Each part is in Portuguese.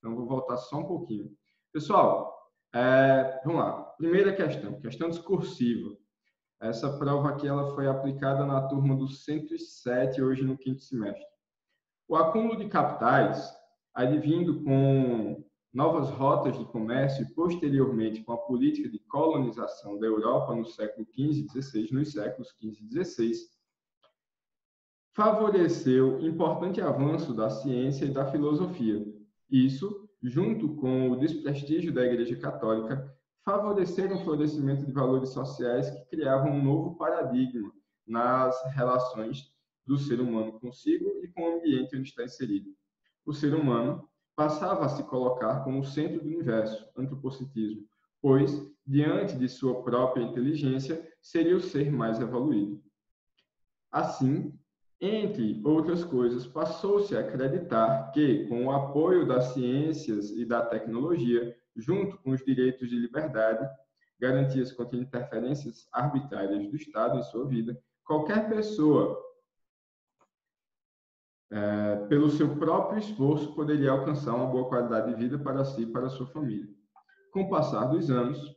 Então, vou voltar só um pouquinho. Pessoal, vamos lá. Primeira questão discursiva. Essa prova aqui ela foi aplicada na turma do 107, hoje no 5º semestre. O acúmulo de capitais, advindo com novas rotas de comércio e, posteriormente, com a política de colonização da Europa no século XV e XVI, nos séculos XV e XVI, favoreceu importante avanço da ciência e da filosofia. Isso, junto com o desprestígio da Igreja Católica, favoreceram o florescimento de valores sociais que criavam um novo paradigma nas relações do ser humano consigo e com o ambiente onde está inserido. O ser humano passava a se colocar como o centro do universo, antropocentrismo, pois, diante de sua própria inteligência, seria o ser mais evoluído. Assim, entre outras coisas, passou-se a acreditar que, com o apoio das ciências e da tecnologia, junto com os direitos de liberdade, garantias contra interferências arbitrárias do Estado em sua vida, qualquer pessoa, pelo seu próprio esforço, poderia alcançar uma boa qualidade de vida para si e para a sua família. Com o passar dos anos,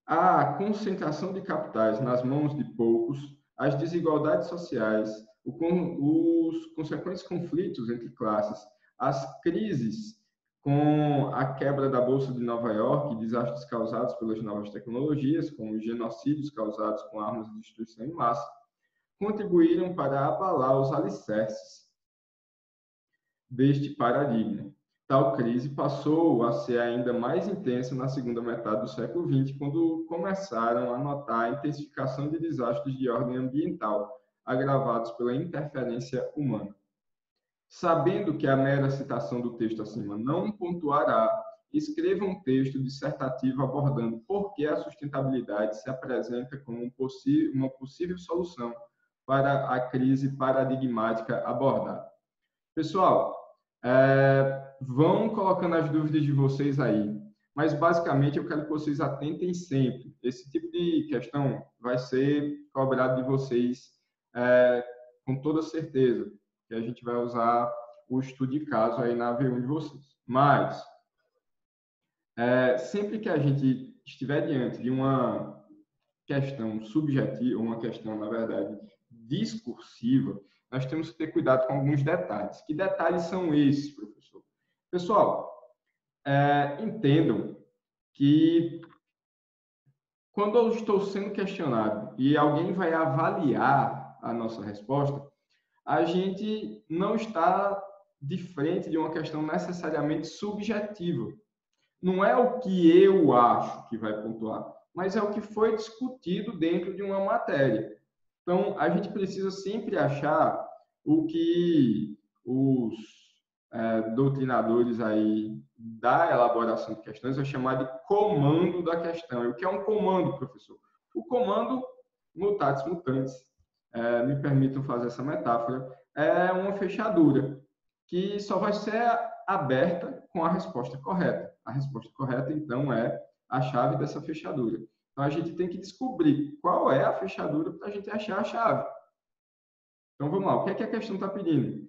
a concentração de capitais nas mãos de poucos, as desigualdades sociais, os consequentes conflitos entre classes, as crises com a quebra da Bolsa de Nova York, desastres causados pelas novas tecnologias, como os genocídios causados com armas de destruição em massa, contribuíram para abalar os alicerces deste paradigma. Tal crise passou a ser ainda mais intensa na segunda metade do século XX, quando começaram a notar a intensificação de desastres de ordem ambiental, agravados pela interferência humana. Sabendo que a mera citação do texto acima não pontuará, escreva um texto dissertativo abordando por que a sustentabilidade se apresenta como uma possível solução para a crise paradigmática abordada. Pessoal, vão colocando as dúvidas de vocês aí, mas basicamente eu quero que vocês atentem sempre. Esse tipo de questão vai ser cobrado de vocês com toda certeza, que a gente vai usar o estudo de caso aí na V1 de vocês. Mas, sempre que a gente estiver diante de uma questão subjetiva, uma questão, na verdade, discursiva, nós temos que ter cuidado com alguns detalhes. Que detalhes são esses, professor? Pessoal, entendam que quando eu estou sendo questionado e alguém vai avaliar a nossa resposta, a gente não está de frente de uma questão necessariamente subjetiva. Não é o que eu acho que vai pontuar, mas é o que foi discutido dentro de uma matéria. Então, a gente precisa sempre achar o que os doutrinadores aí da elaboração de questões vão chamar de comando da questão. E o que é um comando, professor? O comando, mutatis mutandis, me permitam fazer essa metáfora, é uma fechadura que só vai ser aberta com a resposta correta. A resposta correta, então, é a chave dessa fechadura. Então, a gente tem que descobrir qual é a fechadura para a gente achar a chave. Então, vamos lá. O que é que a questão está pedindo?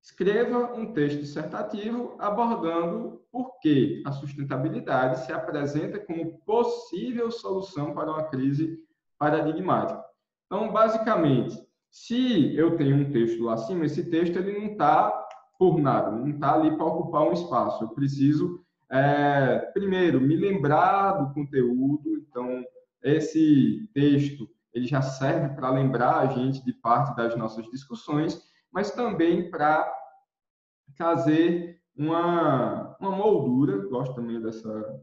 Escreva um texto dissertativo abordando por que a sustentabilidade se apresenta como possível solução para uma crise paradigmática. Então, basicamente, se eu tenho um texto lá acima, esse texto ele não está por nada, não está ali para ocupar um espaço. Eu preciso, primeiro, me lembrar do conteúdo. Então, esse texto ele já serve para lembrar a gente de parte das nossas discussões, mas também para trazer uma moldura, gosto também dessa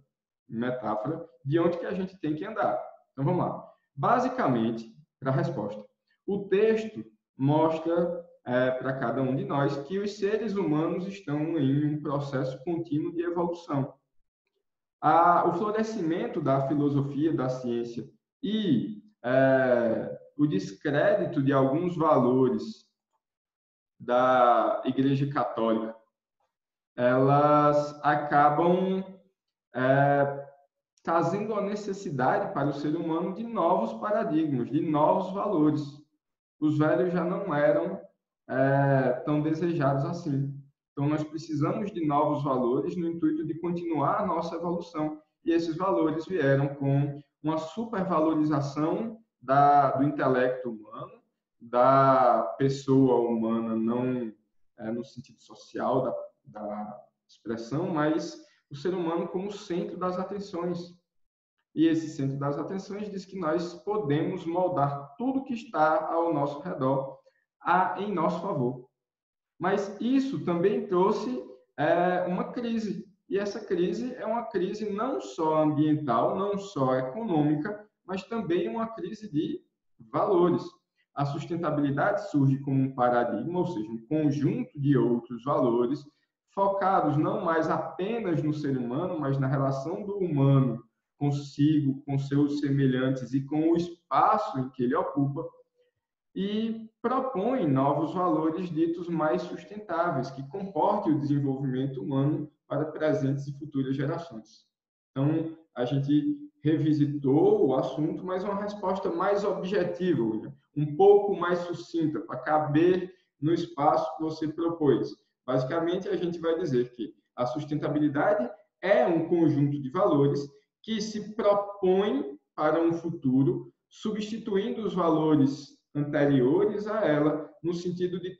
metáfora, de onde que a gente tem que andar. Então, vamos lá. Basicamente, para a resposta, o texto mostra para cada um de nós que os seres humanos estão em um processo contínuo de evolução. O florescimento da filosofia, da ciência e o descrédito de alguns valores da Igreja Católica, elas acabam trazendo a necessidade para o ser humano de novos paradigmas, de novos valores. Os velhos já não eram tão desejados assim. Então, nós precisamos de novos valores no intuito de continuar a nossa evolução. E esses valores vieram com uma supervalorização do intelecto humano, da pessoa humana, não no sentido social da expressão, mas o ser humano como centro das atenções. E esse centro das atenções diz que nós podemos moldar tudo que está ao nosso redor em nosso favor. Mas isso também trouxe uma crise. E essa crise é uma crise não só ambiental, não só econômica, mas também uma crise de valores. A sustentabilidade surge como um paradigma, ou seja, um conjunto de outros valores, focados não mais apenas no ser humano, mas na relação do humano consigo, com seus semelhantes e com o espaço em que ele ocupa, e propõe novos valores ditos mais sustentáveis, que comportem o desenvolvimento humano para presentes e futuras gerações. Então, a gente revisitou o assunto, mas uma resposta mais objetiva, William, um pouco mais sucinta, para caber no espaço que você propôs. Basicamente, a gente vai dizer que a sustentabilidade é um conjunto de valores que se propõe para um futuro, substituindo os valores anteriores a ela, no sentido de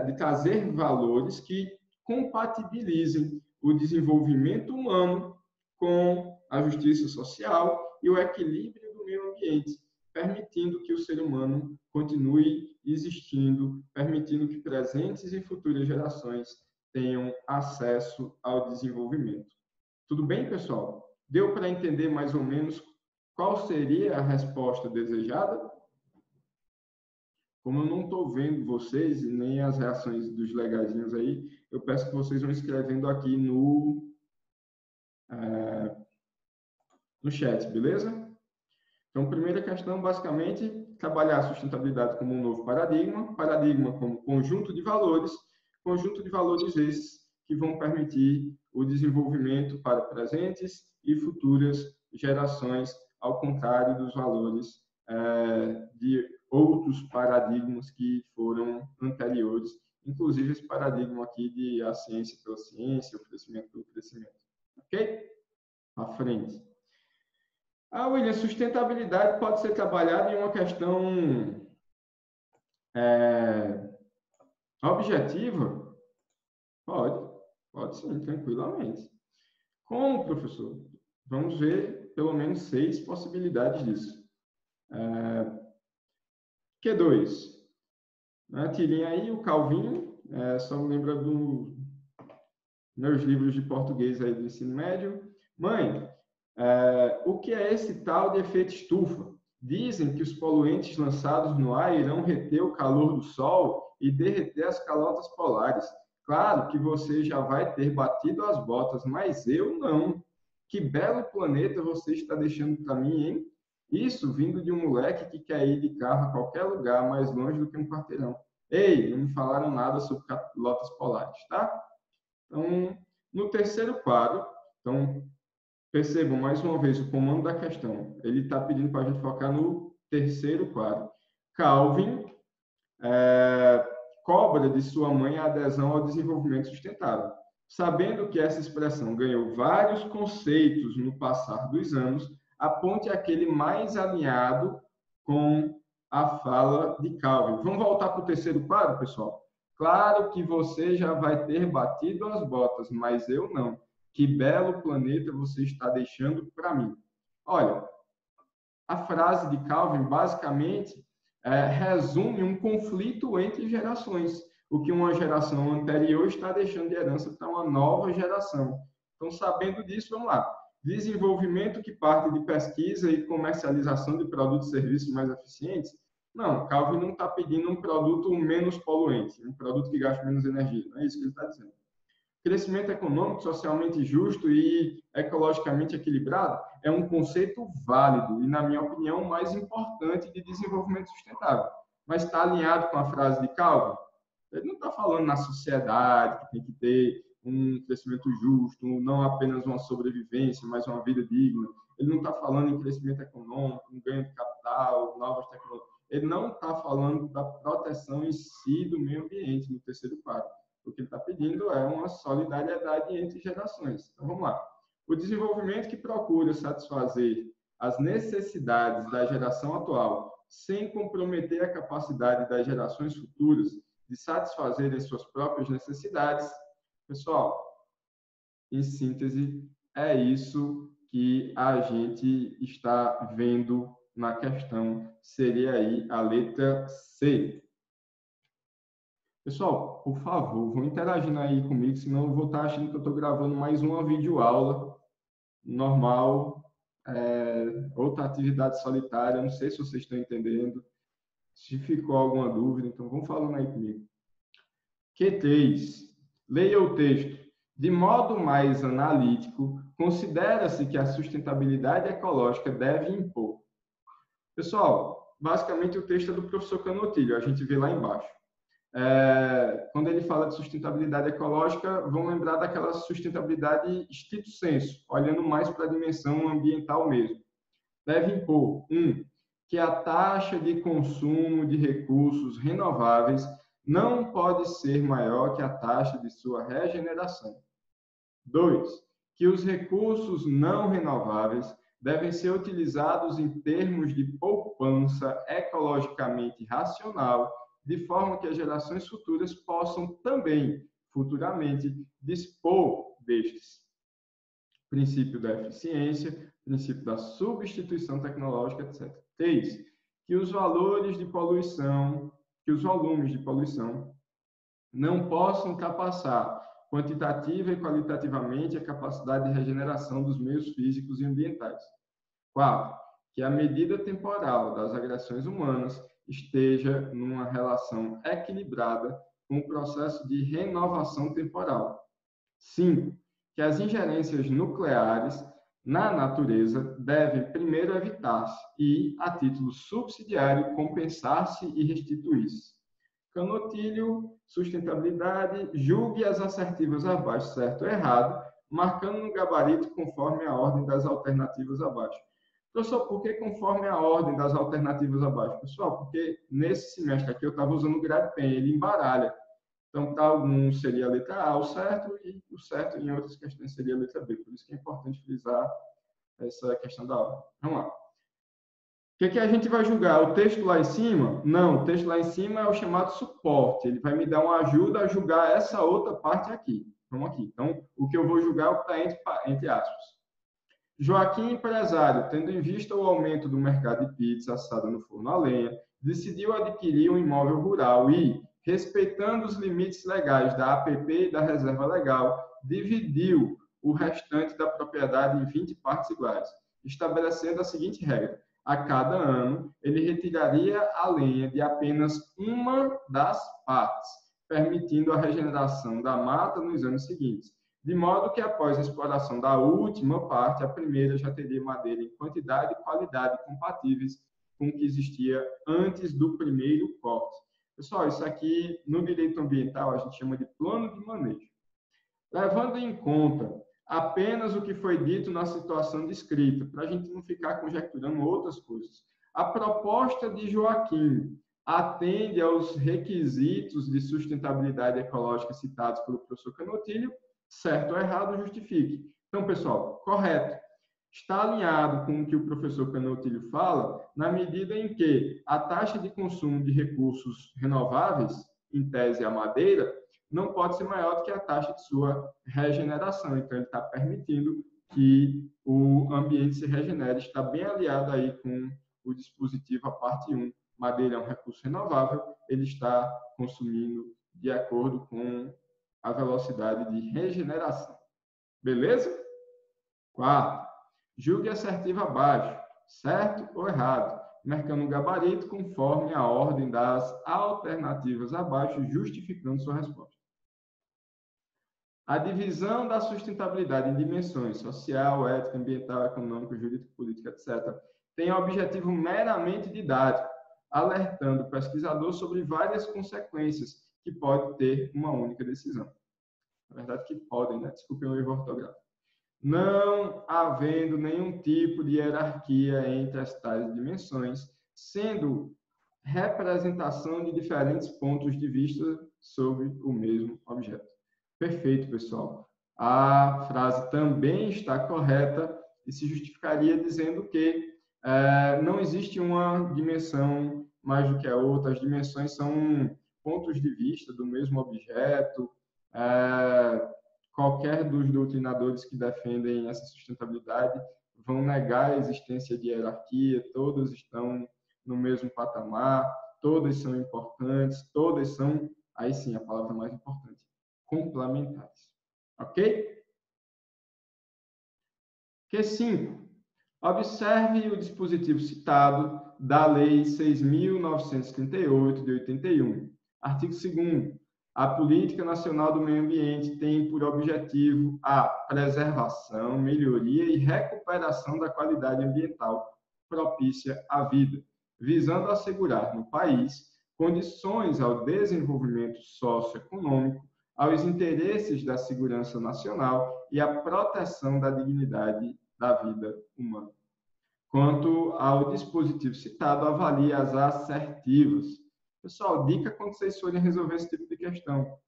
de trazer valores que compatibilizem o desenvolvimento humano com a justiça social e o equilíbrio do meio ambiente, permitindo que o ser humano continue existindo, permitindo que presentes e futuras gerações tenham acesso ao desenvolvimento. Tudo bem, pessoal? Deu para entender mais ou menos qual seria a resposta desejada? Como eu não estou vendo vocês e nem as reações dos legazinhos aí, eu peço que vocês vão escrevendo aqui no chat, beleza? Então, primeira questão, basicamente, trabalhar a sustentabilidade como um novo paradigma como conjunto de valores esses que vão permitir o desenvolvimento para presentes e futuras gerações, ao contrário dos valores de outros paradigmas que foram anteriores, inclusive esse paradigma aqui de a ciência pela ciência, o crescimento pelo crescimento. Ok? À frente. William, sustentabilidade pode ser trabalhada em uma questão objetiva? Pode sim, tranquilamente. Como, professor? Vamos ver pelo menos 6 possibilidades disso. Q2. Tirinha aí, o Calvin, só me lembra dos meus livros de português aí do ensino médio. Mãe, o que é esse tal de efeito estufa? Dizem que os poluentes lançados no ar irão reter o calor do Sol e derreter as calotas polares. Claro que você já vai ter batido as botas, mas eu não. Que belo planeta você está deixando para mim, hein? Isso vindo de um moleque que quer ir de carro a qualquer lugar mais longe do que um quarteirão. Ei, não me falaram nada sobre calotas polares, tá? Então, no terceiro quadro, percebam mais uma vez o comando da questão. Ele está pedindo para a gente focar no terceiro quadro. Calvin cobra de sua mãe a adesão ao desenvolvimento sustentável. Sabendo que essa expressão ganhou vários conceitos no passar dos anos, aponte aquele mais alinhado com a fala de Calvin. Vamos voltar para o terceiro quadro, pessoal? Claro que você já vai ter batido as botas, mas eu não. Que belo planeta você está deixando para mim. Olha, a frase de Calvin basicamente resume um conflito entre gerações, o que uma geração anterior está deixando de herança para uma nova geração. Então, sabendo disso, vamos lá. Desenvolvimento que parte de pesquisa e comercialização de produtos e serviços mais eficientes? Não, Calvin não está pedindo um produto menos poluente, um produto que gaste menos energia. Não é isso que ele está dizendo. Crescimento econômico, socialmente justo e ecologicamente equilibrado é um conceito válido e, na minha opinião, mais importante de desenvolvimento sustentável. Mas está alinhado com a frase de Calvin? Ele não está falando na sociedade que tem que ter um crescimento justo, não apenas uma sobrevivência, mas uma vida digna. Ele não está falando em crescimento econômico, um ganho de capital, novas tecnologias. ele não está falando da proteção em si do meio ambiente no terceiro parágrafo. O que ele está pedindo é uma solidariedade entre gerações. Então, vamos lá. O desenvolvimento que procura satisfazer as necessidades da geração atual, sem comprometer a capacidade das gerações futuras de satisfazer as suas próprias necessidades. Pessoal, em síntese, é isso que a gente está vendo na questão, seria aí a letra C. Pessoal, por favor, vão interagindo aí comigo, senão eu vou estar achando que eu estou gravando mais uma videoaula normal, outra atividade solitária, não sei se vocês estão entendendo, se ficou alguma dúvida, então vão falando aí comigo. Q3. Leia o texto. De modo mais analítico, considera-se que a sustentabilidade ecológica deve impor. Pessoal, basicamente o texto é do professor Canotilho, a gente vê lá embaixo. Quando ele fala de sustentabilidade ecológica, vão lembrar daquela sustentabilidade stricto sensu, olhando mais para a dimensão ambiental mesmo. Deve impor, que a taxa de consumo de recursos renováveis não pode ser maior que a taxa de sua regeneração. 2. Que os recursos não renováveis devem ser utilizados em termos de poupança ecologicamente racional, de forma que as gerações futuras possam também, futuramente, dispor destes. Princípio da eficiência, princípio da substituição tecnológica, etc. 3. Que os volumes de poluição não possam ultrapassar quantitativa e qualitativamente a capacidade de regeneração dos meios físicos e ambientais. 4. Que a medida temporal das agressões humanas esteja numa relação equilibrada com o processo de renovação temporal. 5. Que as ingerências nucleares na natureza devem primeiro evitar-se e, a título subsidiário, compensar-se e restituir-se. Canotilho, sustentabilidade, julgue as assertivas abaixo, certo ou errado, marcando no gabarito conforme a ordem das alternativas abaixo. Professor, por que conforme a ordem das alternativas abaixo? Pessoal, porque nesse semestre aqui eu estava usando o GradPen, ele embaralha. Então, para alguns seria a letra A o certo, e o certo em outras questões seria a letra B. Por isso que é importante frisar essa questão da ordem. Vamos lá. O que a gente vai julgar? O texto lá em cima? Não, o texto lá em cima é o chamado suporte. Ele vai me dar uma ajuda a julgar essa outra parte aqui. Vamos aqui. Então, o que eu vou julgar é o que está entre aspas. Joaquim, empresário, tendo em vista o aumento do mercado de pizza assada no forno a lenha, decidiu adquirir um imóvel rural e, respeitando os limites legais da APP e da reserva legal, dividiu o restante da propriedade em 20 partes iguais, estabelecendo a seguinte regra: a cada ano, ele retiraria a lenha de apenas uma das partes, permitindo a regeneração da mata nos anos seguintes, de modo que após a exploração da última parte, a primeira já teria madeira em quantidade e qualidade compatíveis com o que existia antes do primeiro corte. Pessoal, isso aqui no direito ambiental a gente chama de plano de manejo. Levando em conta apenas o que foi dito na situação descrita, para a gente não ficar conjecturando outras coisas. A proposta de Joaquim atende aos requisitos de sustentabilidade ecológica citados pelo professor Canotilho, certo ou errado, justifique. Então, pessoal, correto. Está alinhado com o que o professor Canotilho fala, na medida em que a taxa de consumo de recursos renováveis, em tese a madeira, não pode ser maior do que a taxa de sua regeneração. Então, ele está permitindo que o ambiente se regenere. Está bem aliado aí com o dispositivo, a parte 1. Madeira é um recurso renovável, ele está consumindo de acordo com a velocidade de regeneração. Beleza? 4. Julgue assertiva abaixo, certo ou errado, marcando o gabarito conforme a ordem das alternativas abaixo, justificando sua resposta. A divisão da sustentabilidade em dimensões social, ética, ambiental, econômica, jurídica, política, etc., tem objetivo meramente didático, alertando o pesquisador sobre várias consequências que pode ter uma única decisão. Na verdade, que podem, né? Desculpem o erro ortográfico. Não havendo nenhum tipo de hierarquia entre as tais dimensões, sendo representação de diferentes pontos de vista sobre o mesmo objeto. Perfeito, pessoal. A frase também está correta e se justificaria dizendo que não existe uma dimensão mais do que a outra, as dimensões são pontos de vista do mesmo objeto. Qualquer dos doutrinadores que defendem essa sustentabilidade vão negar a existência de hierarquia, todos estão no mesmo patamar, todas são importantes, todas são, aí sim, a palavra mais importante, complementares. Ok? Q5. Observe o dispositivo citado da Lei 6.938, de 81. Artigo 2º. A Política Nacional do Meio Ambiente tem por objetivo a preservação, melhoria e recuperação da qualidade ambiental propícia à vida, visando assegurar no país condições ao desenvolvimento socioeconômico, aos interesses da segurança nacional e à proteção da dignidade da vida humana. Quanto ao dispositivo citado, avalie as assertivas. Pessoal, dica quando vocês forem resolver esse tipo de questão.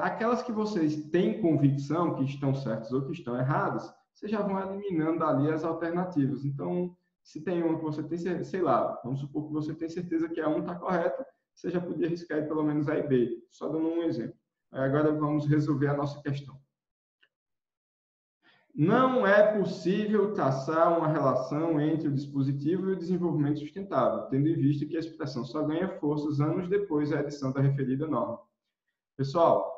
Aquelas que vocês têm convicção que estão certas ou que estão erradas, vocês já vão eliminando ali as alternativas. Então, se tem uma que você tem, sei lá, vamos supor que você tem certeza que a 1 está correta, você já podia arriscar pelo menos A e B, só dando um exemplo. Agora vamos resolver a nossa questão. Não é possível traçar uma relação entre o dispositivo e o desenvolvimento sustentável, tendo em vista que a expressão só ganha forças anos depois da edição da referida norma. Pessoal,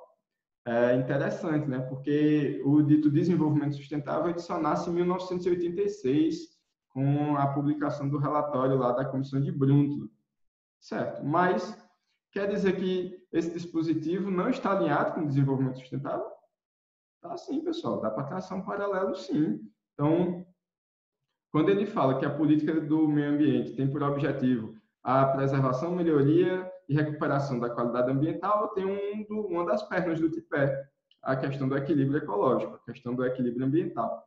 é interessante, né? Porque o dito desenvolvimento sustentável só nasce em 1986, com a publicação do relatório lá da Comissão de Brundtland. Certo, mas quer dizer que esse dispositivo não está alinhado com o desenvolvimento sustentável? Tá sim, pessoal, dá para traçar um paralelo, sim. Então, quando ele fala que a política do meio ambiente tem por objetivo a preservação, melhoria e recuperação da qualidade ambiental, tem uma das pernas do tripé, a questão do equilíbrio ecológico, a questão do equilíbrio ambiental.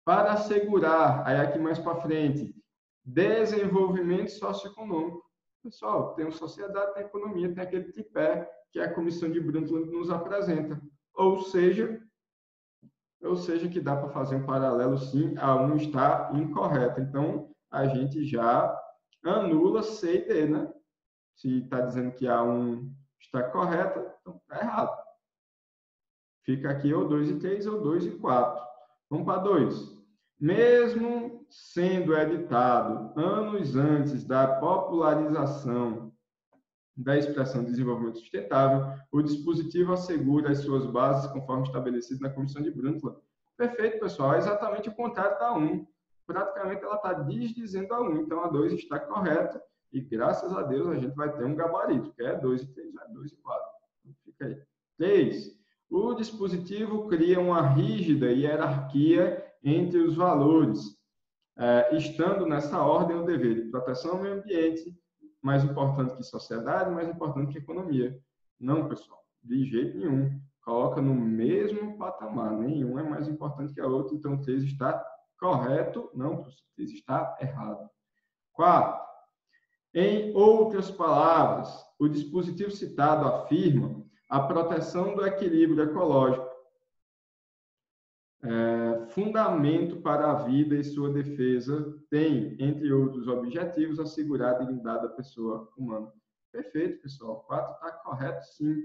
Para assegurar, aí aqui mais para frente, desenvolvimento socioeconômico. Pessoal, tem a sociedade, tem a economia, tem aquele tripé que a Comissão de Brundtland nos apresenta. Ou seja, que dá para fazer um paralelo, sim, a 1 está incorreta. Então, a gente já anula C e D, né? Se está dizendo que a 1 está correta, então está errado. Fica aqui ou 2 e 3 ou 2 e 4. Vamos para 2. Mesmo sendo editado anos antes da popularização da expressão desenvolvimento sustentável, o dispositivo assegura as suas bases conforme estabelecido na Comissão de Brundtland. Perfeito, pessoal. É exatamente o contrário da 1. Praticamente ela está desdizendo a 1. Então, a 2 está correta e, graças a Deus, a gente vai ter um gabarito, que é 2 e 3, 2 e 4. Fica aí. 3. O dispositivo cria uma rígida hierarquia entre os valores, estando nessa ordem o dever de proteção ao meio ambiente, mais importante que sociedade, mais importante que economia. Não, pessoal, de jeito nenhum. Coloca no mesmo patamar, nenhum é mais importante que a outra, então o 3 está correto, não, o 3 está errado. 4. Em outras palavras, o dispositivo citado afirma a proteção do equilíbrio ecológico, fundamento para a vida e sua defesa, tem, entre outros objetivos, assegurar a dignidade da pessoa humana. Perfeito, pessoal. 4 está correto, sim.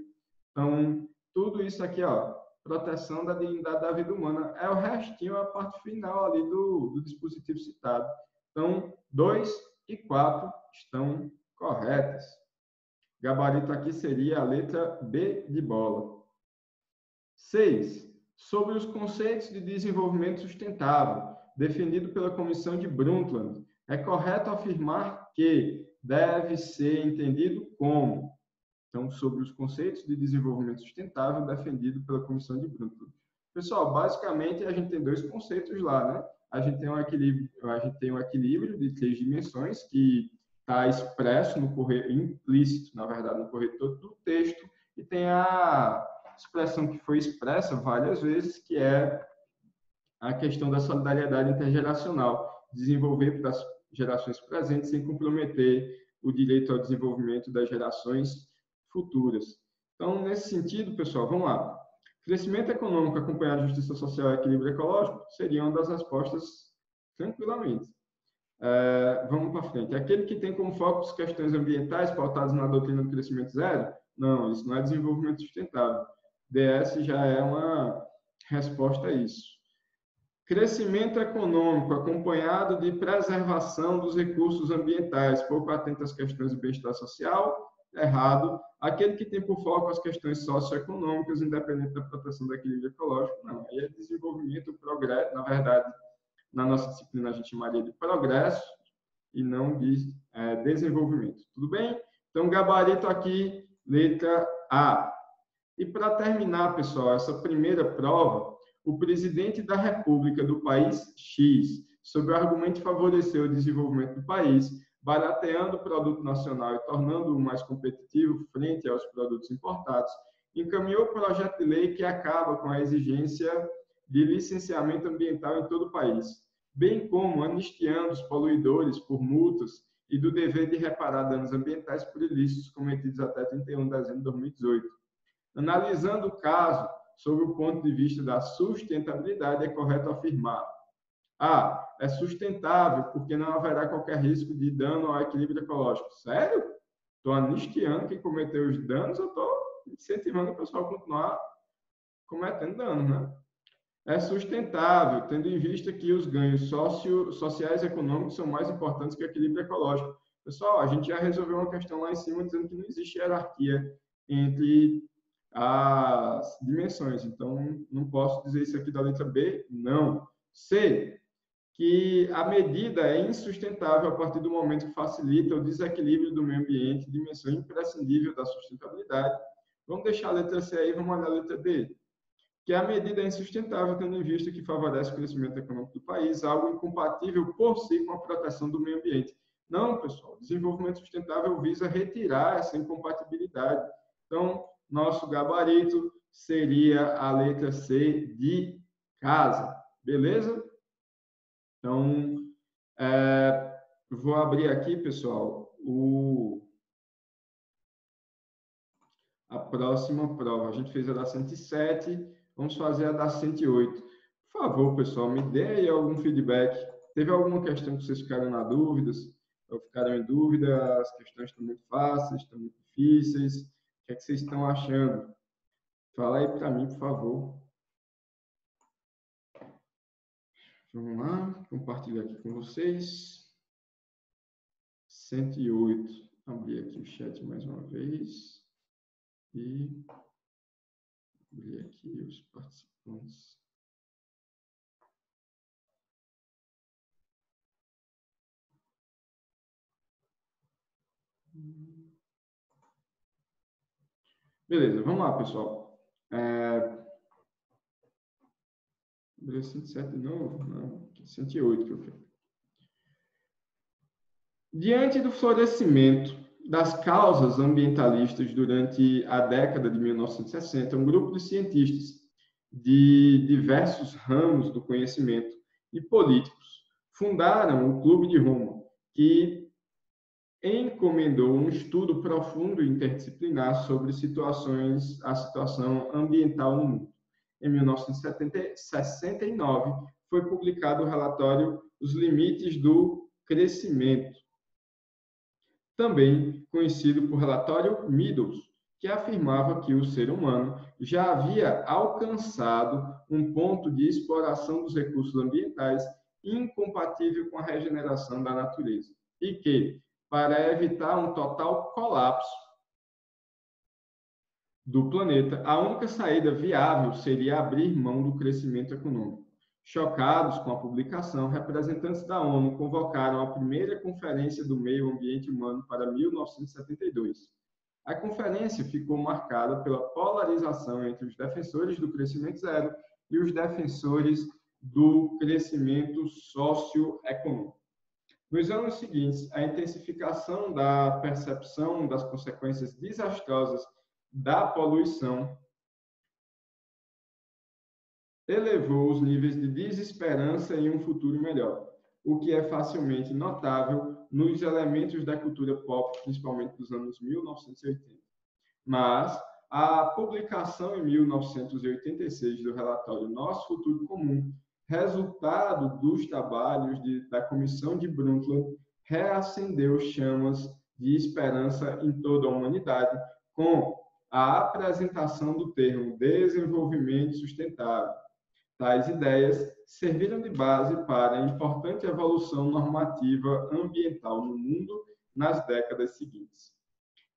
Então, tudo isso aqui, ó, proteção da dignidade da vida humana, é o restinho, a parte final ali do dispositivo citado. Então, 2 e 4 estão corretas. Gabarito aqui seria a letra B de bola. 6. Sobre os conceitos de desenvolvimento sustentável, defendido pela Comissão de Brundtland, é correto afirmar que deve ser entendido como. Então, sobre os conceitos de desenvolvimento sustentável, defendido pela Comissão de Brundtland. Pessoal, basicamente, a gente tem 2 conceitos lá, né? A gente tem um equilíbrio de 3 dimensões, que está expresso no correto, implícito, na verdade, no corretor do texto, e tem a expressão que foi expressa várias vezes, que é a questão da solidariedade intergeracional, desenvolver gerações presentes, sem comprometer o direito ao desenvolvimento das gerações futuras. Então, nesse sentido, pessoal, vamos lá. Crescimento econômico acompanhado de justiça social e equilíbrio ecológico seria uma das respostas tranquilamente. Vamos para frente. Aquele que tem como foco as questões ambientais pautadas na doutrina do crescimento zero? Não, isso não é desenvolvimento sustentável. DS já é uma resposta a isso. Crescimento econômico acompanhado de preservação dos recursos ambientais, pouco atento às questões de bem-estar social? Errado. Aquele que tem por foco as questões socioeconômicas, independente da proteção do equilíbrio ecológico? Não, aí é desenvolvimento, progresso, na verdade, na nossa disciplina a gente chamaria de progresso e não de desenvolvimento. Tudo bem? Então, gabarito aqui, letra A. E para terminar, pessoal, essa primeira prova, o presidente da República do país X, sob o argumento de favorecer o desenvolvimento do país, barateando o produto nacional e tornando-o mais competitivo frente aos produtos importados, encaminhou o projeto de lei que acaba com a exigência de licenciamento ambiental em todo o país, bem como anistiando os poluidores por multas e do dever de reparar danos ambientais por ilícitos cometidos até 31 de dezembro de 2018. Analisando o caso sob o ponto de vista da sustentabilidade, é correto afirmar: A. É sustentável, porque não haverá qualquer risco de dano ao equilíbrio ecológico. Sério? Estou anistiando quem cometeu os danos, eu estou incentivando o pessoal a continuar cometendo danos, né? É sustentável, tendo em vista que os ganhos sociais e econômicos são mais importantes que o equilíbrio ecológico. Pessoal, a gente já resolveu uma questão lá em cima dizendo que não existe hierarquia entre as dimensões. Então, não posso dizer isso aqui da letra B, não. C, que a medida é insustentável a partir do momento que facilita o desequilíbrio do meio ambiente, dimensão imprescindível da sustentabilidade. Vamos deixar a letra C aí, vamos olhar a letra D. Que a medida é insustentável, tendo em vista que favorece o crescimento econômico do país, algo incompatível por si com a proteção do meio ambiente. Não, pessoal, desenvolvimento sustentável visa retirar essa incompatibilidade. Então, nosso gabarito seria a letra C de casa, beleza? Então, vou abrir aqui, pessoal, a próxima prova. A gente fez a da 107, vamos fazer a da 108. Por favor, pessoal, me dê aí algum feedback. Teve alguma questão que vocês ficaram na dúvida? Ou ficaram em dúvida? As questões estão muito fáceis, estão muito difíceis? O que é que vocês estão achando? Fala aí para mim, por favor. Vamos lá, compartilhar aqui com vocês. 108. Abrir aqui o chat mais uma vez. E abrir aqui os participantes. Beleza, vamos lá, pessoal. Abrir 107 de novo? Não, 108 que eu quero. Diante do florescimento das causas ambientalistas durante a década de 1960, um grupo de cientistas de diversos ramos do conhecimento e políticos fundaram o Clube de Roma, que encomendou um estudo profundo e interdisciplinar sobre a situação ambiental no mundo. Em 1969, foi publicado o relatório Os Limites do Crescimento, também conhecido por relatório Meadows, que afirmava que o ser humano já havia alcançado um ponto de exploração dos recursos ambientais incompatível com a regeneração da natureza e que, para evitar um total colapso do planeta, a única saída viável seria abrir mão do crescimento econômico. Chocados com a publicação, representantes da ONU convocaram a primeira Conferência do Meio Ambiente Humano para 1972. A conferência ficou marcada pela polarização entre os defensores do crescimento zero e os defensores do crescimento socioeconômico. Nos anos seguintes, a intensificação da percepção das consequências desastrosas da poluição elevou os níveis de desesperança em um futuro melhor. o que é facilmente notável nos elementos da cultura pop, principalmente dos anos 1980. Mas a publicação em 1986 do relatório Nosso Futuro Comum, resultado dos trabalhos da Comissão de Brundtland, reacendeu chamas de esperança em toda a humanidade com a apresentação do termo desenvolvimento sustentável. Tais ideias serviram de base para a importante evolução normativa ambiental no mundo nas décadas seguintes,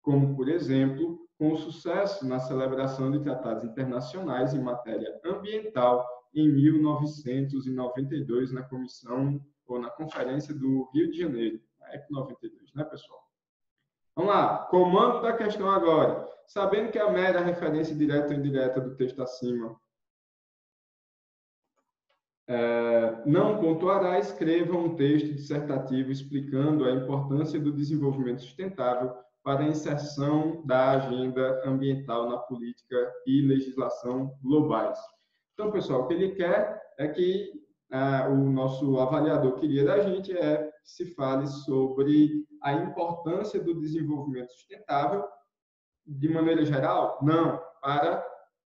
como, por exemplo, com o sucesso na celebração de tratados internacionais em matéria ambiental em 1992 na comissão ou na Conferência do Rio de Janeiro, na ECO 92, né, pessoal? Vamos lá, comando da questão agora. Sabendo que a mera referência direta ou indireta do texto acima não pontuará, escreva um texto dissertativo explicando a importância do desenvolvimento sustentável para a inserção da agenda ambiental na política e legislação globais. Então, pessoal, o que ele quer é que o nosso avaliador queria da gente que se fale sobre a importância do desenvolvimento sustentável de maneira geral? Não, para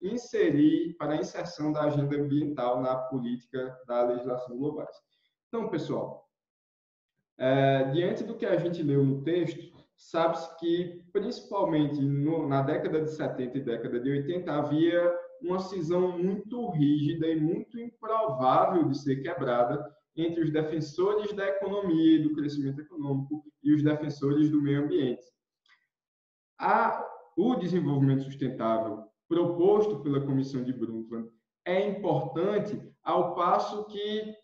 a inserção da agenda ambiental na política da legislação globais. Então, pessoal, diante do que a gente leu no texto, sabe-se que, principalmente na década de 70 e década de 80, havia uma cisão muito rígida e muito improvável de ser quebrada entre os defensores da economia e do crescimento econômico e os defensores do meio ambiente. O desenvolvimento sustentável proposto pela Comissão de Brundtland é importante ao passo que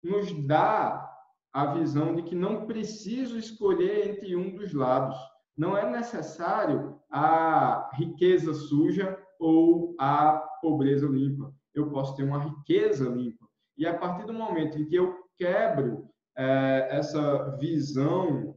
nos dá a visão de que não preciso escolher entre um dos lados. Não é necessário a riqueza suja ou a pobreza limpa. Eu posso ter uma riqueza limpa. E a partir do momento em que eu quebro essa visão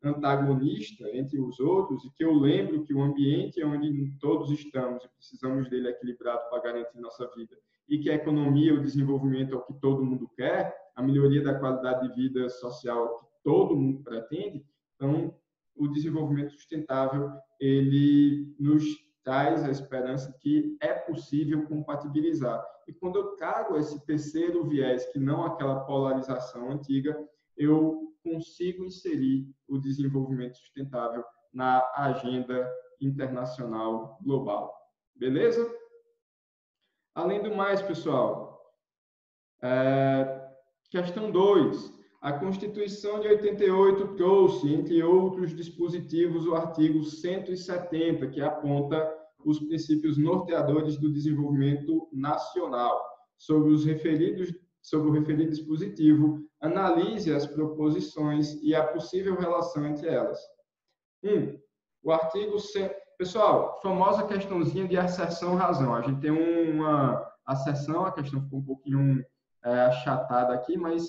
antagonista entre os outros e que eu lembro que o ambiente é onde todos estamos e precisamos dele equilibrado para garantir nossa vida e que a economia, o desenvolvimento é o que todo mundo quer, a melhoria da qualidade de vida social que todo mundo pretende, então o desenvolvimento sustentável ele nos traz a esperança que é possível compatibilizar. E quando eu trago esse terceiro viés, que não aquela polarização antiga, eu consigo inserir o desenvolvimento sustentável na agenda internacional global. Beleza? Além do mais, pessoal, questão 2. A Constituição de 88 trouxe, entre outros dispositivos, o artigo 170, que aponta os princípios norteadores do desenvolvimento nacional. Sobre o referido dispositivo, analise as proposições e a possível relação entre elas. 1. O artigo... Pessoal, famosa questãozinha de asserção-razão. A gente tem uma asserção, a questão ficou um pouquinho achatada aqui, mas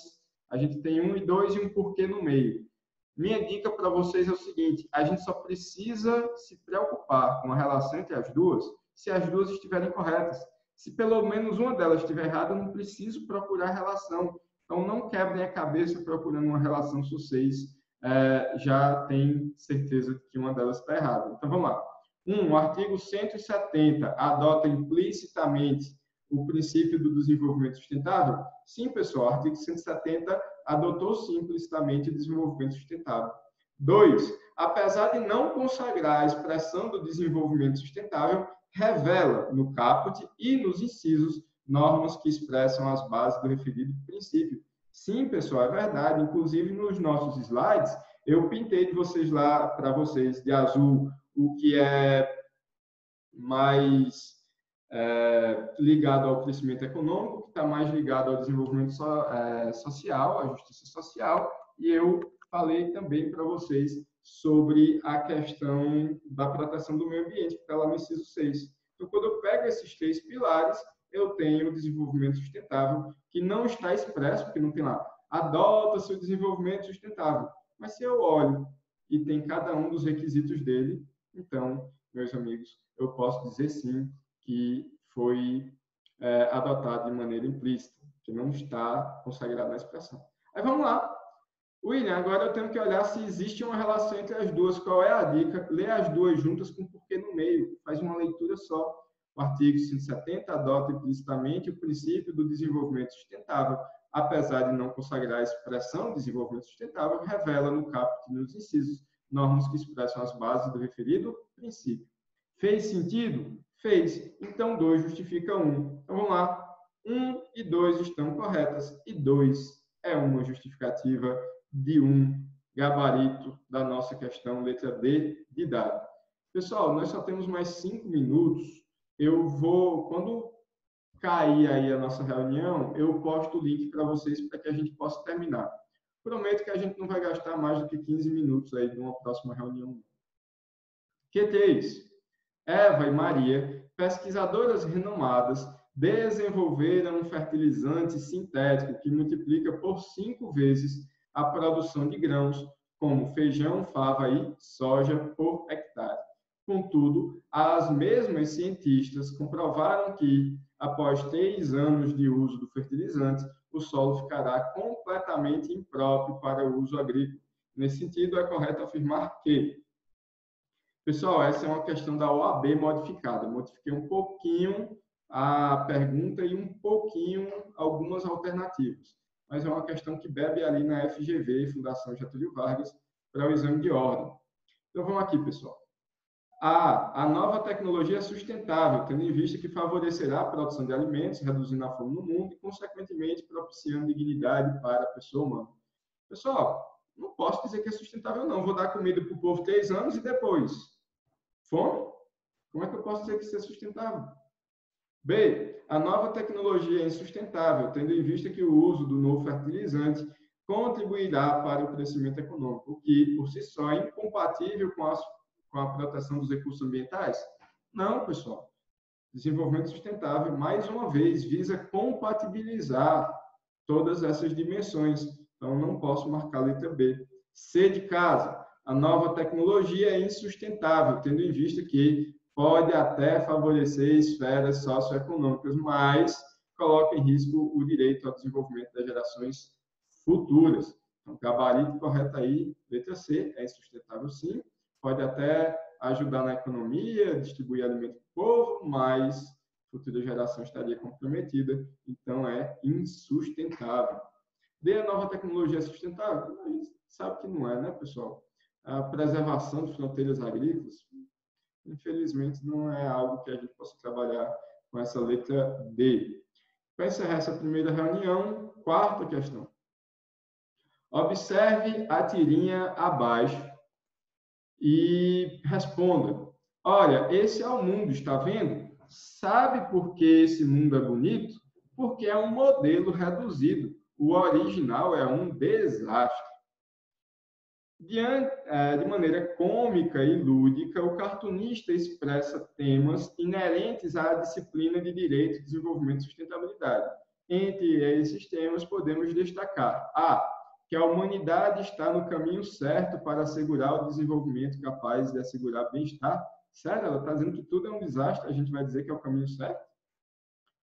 a gente tem 1 e 2 e um porquê no meio. Minha dica para vocês é o seguinte, a gente só precisa se preocupar com a relação entre as duas se as duas estiverem corretas. Se pelo menos uma delas estiver errada, eu não preciso procurar relação. Então, não quebrem a cabeça procurando uma relação se vocês já têm certeza de que uma delas está errada. Então, vamos lá. 1. O artigo 170 adota implicitamente o princípio do desenvolvimento sustentável? Sim, pessoal, o artigo 170 adotou sim implicitamente o desenvolvimento sustentável. 2. Apesar de não consagrar a expressão do desenvolvimento sustentável, revela no caput e nos incisos normas que expressam as bases do referido princípio. Sim, pessoal, é verdade. Inclusive, nos nossos slides, eu pintei para vocês de azul o que é mais ligado ao crescimento econômico, que está mais ligado ao desenvolvimento social, à justiça social, e eu falei também para vocês sobre a questão da proteção do meio ambiente, que está lá no inciso 6. Então, quando eu pego esses 3 pilares, eu tenho o desenvolvimento sustentável, que não está expresso, porque não tem lá, adota-se o desenvolvimento sustentável. Mas se eu olho e tem cada um dos requisitos dele, então, meus amigos, eu posso dizer sim que foi adotado de maneira implícita, que não está consagrado na expressão. Aí vamos lá. William, agora eu tenho que olhar se existe uma relação entre as duas. Qual é a dica? Lê as duas juntas com porquê no meio. Faz uma leitura só. O artigo 170 adota implicitamente o princípio do desenvolvimento sustentável. Apesar de não consagrar a expressão desenvolvimento sustentável, revela no caput e nos incisos normas que expressam as bases do referido princípio. Fez sentido? Fez. Então, 2 justifica 1. Então, vamos lá. 1 e 2 estão corretas. E 2 é uma justificativa de um gabarito da nossa questão, letra D, de dado. Pessoal, nós só temos mais 5 minutos. Eu vou, quando cair aí a nossa reunião, eu posto o link para vocês para que a gente possa terminar. Prometo que a gente não vai gastar mais do que 15 minutos aí de uma próxima reunião. Q3. Eva e Maria, pesquisadoras renomadas, desenvolveram um fertilizante sintético que multiplica por 5 vezes a produção de grãos, como feijão, fava e soja por hectare. Contudo, as mesmas cientistas comprovaram que, após 3 anos de uso do fertilizante, o solo ficará completamente impróprio para o uso agrícola. Nesse sentido, é correto afirmar que... Pessoal, essa é uma questão da OAB modificada. Modifiquei um pouquinho a pergunta e um pouquinho algumas alternativas. Mas é uma questão que bebe ali na FGV, Fundação Getúlio Vargas, para o exame de ordem. Então, vamos aqui, pessoal. A nova tecnologia é sustentável, tendo em vista que favorecerá a produção de alimentos, reduzindo a fome no mundo e, consequentemente, propiciando dignidade para a pessoa humana. Pessoal, não posso dizer que é sustentável, não. Vou dar comida para o povo 3 anos e depois... Fome? Como é que eu posso dizer que isso é sustentável? B. A nova tecnologia é insustentável, tendo em vista que o uso do novo fertilizante contribuirá para o crescimento econômico, o que, por si só, é incompatível com a proteção dos recursos ambientais? Não, pessoal. Desenvolvimento sustentável, mais uma vez, visa compatibilizar todas essas dimensões. Então, não posso marcar a letra B. C de casa. A nova tecnologia é insustentável, tendo em vista que pode até favorecer esferas socioeconômicas, mas coloca em risco o direito ao desenvolvimento das gerações futuras. Então, gabarito correto aí, letra C, é insustentável sim, pode até ajudar na economia, distribuir alimento para o povo, mas a futura geração estaria comprometida, então é insustentável. D, a nova tecnologia é sustentável? A gente sabe que não é, né, pessoal? A preservação de fronteiras agrícolas, infelizmente, não é algo que a gente possa trabalhar com essa letra D. Para encerrar essa primeira reunião, quarta questão. Observe a tirinha abaixo e responda. Olha, esse é o mundo, está vendo? Sabe por que esse mundo é bonito? Porque é um modelo reduzido. O original é um desastre. De maneira cômica e lúdica, o cartunista expressa temas inerentes à disciplina de Direito, Desenvolvimento e Sustentabilidade. Entre esses temas, podemos destacar a que a humanidade está no caminho certo para assegurar o desenvolvimento capaz de assegurar bem-estar. Sério, ela está dizendo que tudo é um desastre, a gente vai dizer que é o caminho certo?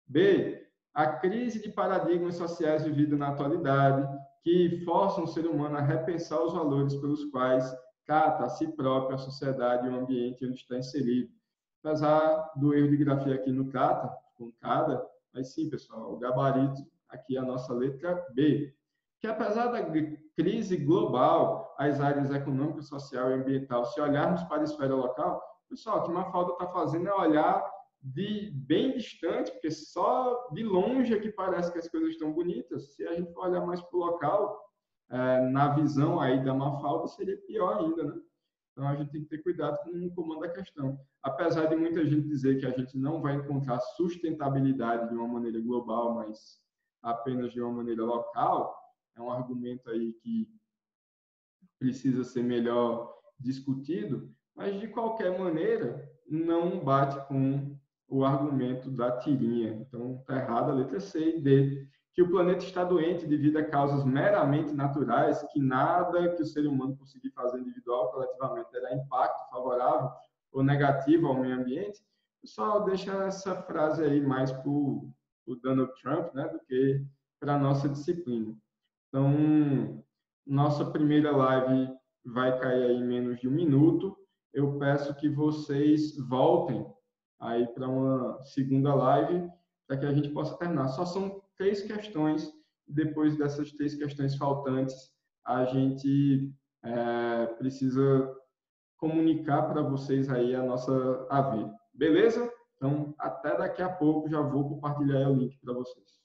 B, a crise de paradigmas sociais vivida na atualidade, que forçam o ser humano a repensar os valores pelos quais trata a si próprio, a sociedade e o ambiente onde está inserido. Apesar do erro de grafia aqui no trata, com cada, mas sim, pessoal, o gabarito aqui é a nossa letra B. Que apesar da crise global, as áreas econômica, social e ambiental, se olharmos para a esfera local, pessoal, o que Mafalda está fazendo é olhar de bem distante, porque só de longe é que parece que as coisas estão bonitas. Se a gente for olhar mais para o local, na visão aí da Mafalda, seria pior ainda, né? Então, a gente tem que ter cuidado com o comando da questão. Apesar de muita gente dizer que a gente não vai encontrar sustentabilidade de uma maneira global, mas apenas de uma maneira local, é um argumento aí que precisa ser melhor discutido, mas, de qualquer maneira, não bate com o argumento da tirinha. Então, está errada a letra C e D. Que o planeta está doente devido a causas meramente naturais, que nada que o ser humano conseguir fazer individual, coletivamente, terá impacto favorável ou negativo ao meio ambiente. Pessoal, deixa essa frase aí mais para o Donald Trump, né, do que para a nossa disciplina. Então, nossa primeira live vai cair aí em menos de 1 minuto. Eu peço que vocês voltem aí para uma segunda live, para que a gente possa terminar. Só são 3 questões. Depois dessas 3 questões faltantes, a gente precisa comunicar para vocês aí a nossa AV. Beleza? Então, até daqui a pouco, já vou compartilhar o link para vocês.